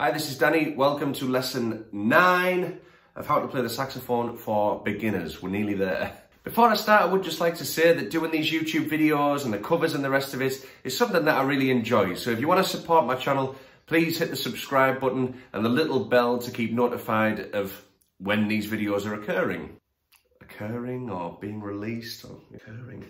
Hi, this is Danny. Welcome to lesson 9 of how to play the saxophone for beginners. We're nearly there. Before I start, I would just like to say that doing these YouTube videos and the covers and the rest of it is something that I really enjoy. So if you want to support my channel, please hit the subscribe button and the little bell to keep notified of when these videos are occurring. Occurring or being released or occurring.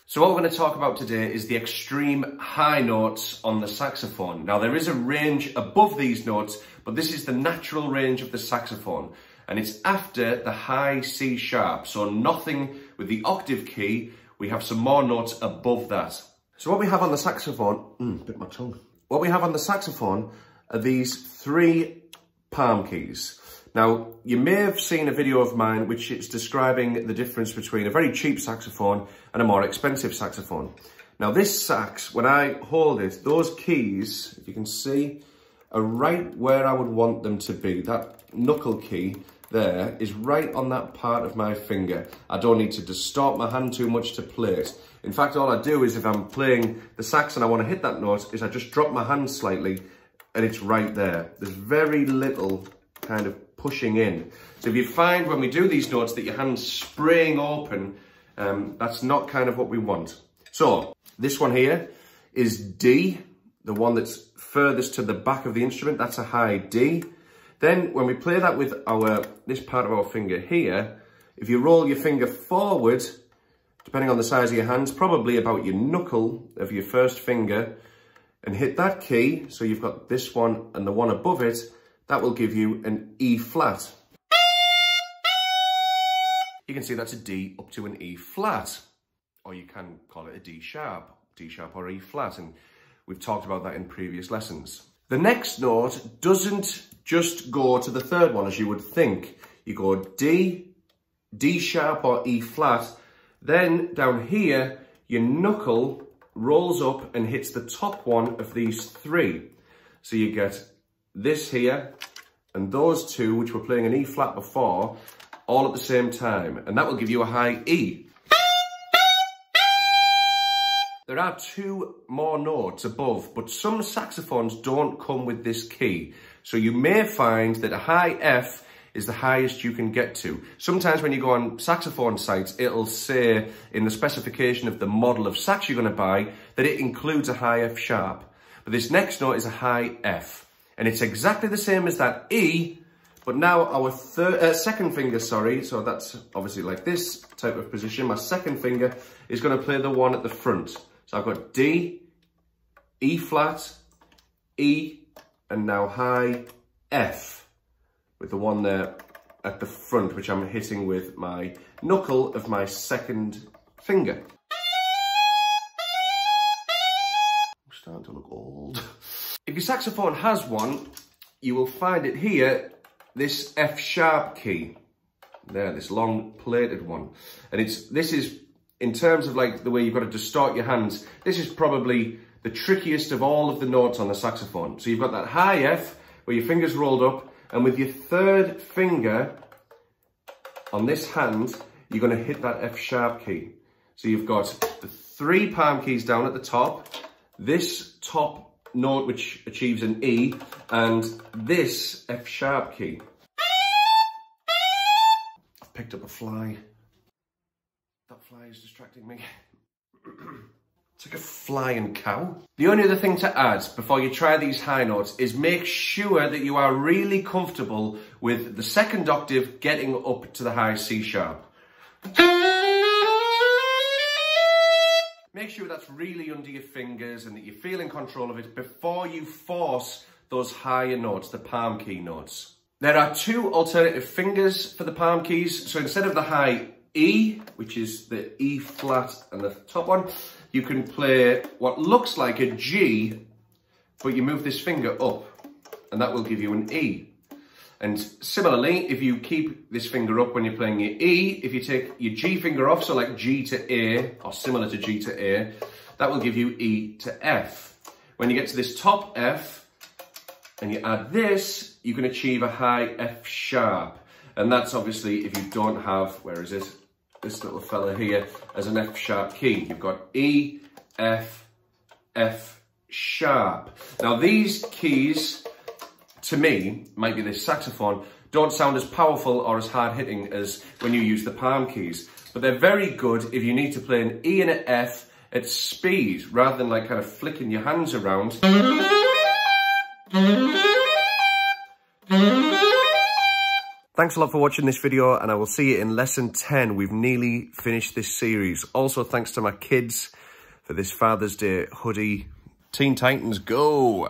So what we're going to talk about today is the extreme high notes on the saxophone. Now there is a range above these notes, but this is the natural range of the saxophone. And it's after the high C sharp, so nothing with the octave key. We have some more notes above that. So what we have on the saxophone, bit my tongue. What we have on the saxophone are these 3 palm keys. Now, you may have seen a video of mine which is describing the difference between a very cheap saxophone and a more expensive saxophone. Now this sax, when I hold it, those keys, if you can see, are right where I would want them to be. That knuckle key there is right on that part of my finger. I don't need to distort my hand too much to play it. In fact, all I do is if I'm playing the sax and I want to hit that note, is I just drop my hand slightly and it's right there. There's very little kind of pushing in. So if you find when we do these notes that your hand's spraying open, that's not kind of what we want. So this one here is D, the one that's furthest to the back of the instrument. That's a high D. Then when we play that with this part of our finger here, if you roll your finger forward, depending on the size of your hands, probably about your knuckle of your first finger, and hit that key, so you've got this one and the one above it, that will give you an E flat. You can see that's a D up to an E flat, or you can call it a D sharp or E flat, and we've talked about that in previous lessons. The next note doesn't just go to the third one as you would think. You go D, D sharp or E flat, then down here, your knuckle rolls up and hits the top one of these 3. So you get this here and those 2, which were playing an E flat before, all at the same time, and that will give you a high E. There are 2 more notes above, but some saxophones don't come with this key. So you may find that a high F is the highest you can get to. Sometimes when you go on saxophone sites, it'll say in the specification of the model of sax you're going to buy that it includes a high F sharp. But this next note is a high F. And it's exactly the same as that E, but now our second finger, so that's obviously like this type of position. My second finger is going to play the one at the front. So I've got D, E flat, E, and now high F, with the one there at the front, which I'm hitting with my knuckle of my second finger. I'm starting to look old. If your saxophone has one, you will find it here, this F sharp key. There, this long plated one. And this is, in terms of like the way you've got to distort your hands, this is probably the trickiest of all of the notes on the saxophone. So you've got that high F, where your finger's rolled up, and with your third finger on this hand, you're going to hit that F sharp key. So you've got the 3 palm keys down at the top, this top note which achieves an E, and this F sharp key. I've picked up a fly. That fly is distracting me. It's like a flying cow. The only other thing to add before you try these high notes is make sure that you are really comfortable with the second octave getting up to the high C sharp. Make sure that's really under your fingers and that you feel in control of it before you force those higher notes, the palm key notes. There are 2 alternative fingers for the palm keys. So instead of the high E, which is the E flat and the top one, you can play what looks like a G, but you move this finger up and that will give you an E. And similarly, if you keep this finger up when you're playing your E, if you take your G finger off, so like G to A, or similar to G to A, that will give you E to F. When you get to this top F, and you add this, you can achieve a high F sharp. And that's obviously if you don't have, where is it? This little fella here as an F sharp key. You've got E, F, F, sharp. Now these keys, to me, might be this saxophone, don't sound as powerful or as hard hitting as when you use the palm keys. But they're very good if you need to play an E and an F at speed, rather than like kind of flicking your hands around. Thanks a lot for watching this video, and I will see you in lesson 10. We've nearly finished this series. Also, thanks to my kids for this Father's Day hoodie. Teen Titans, go!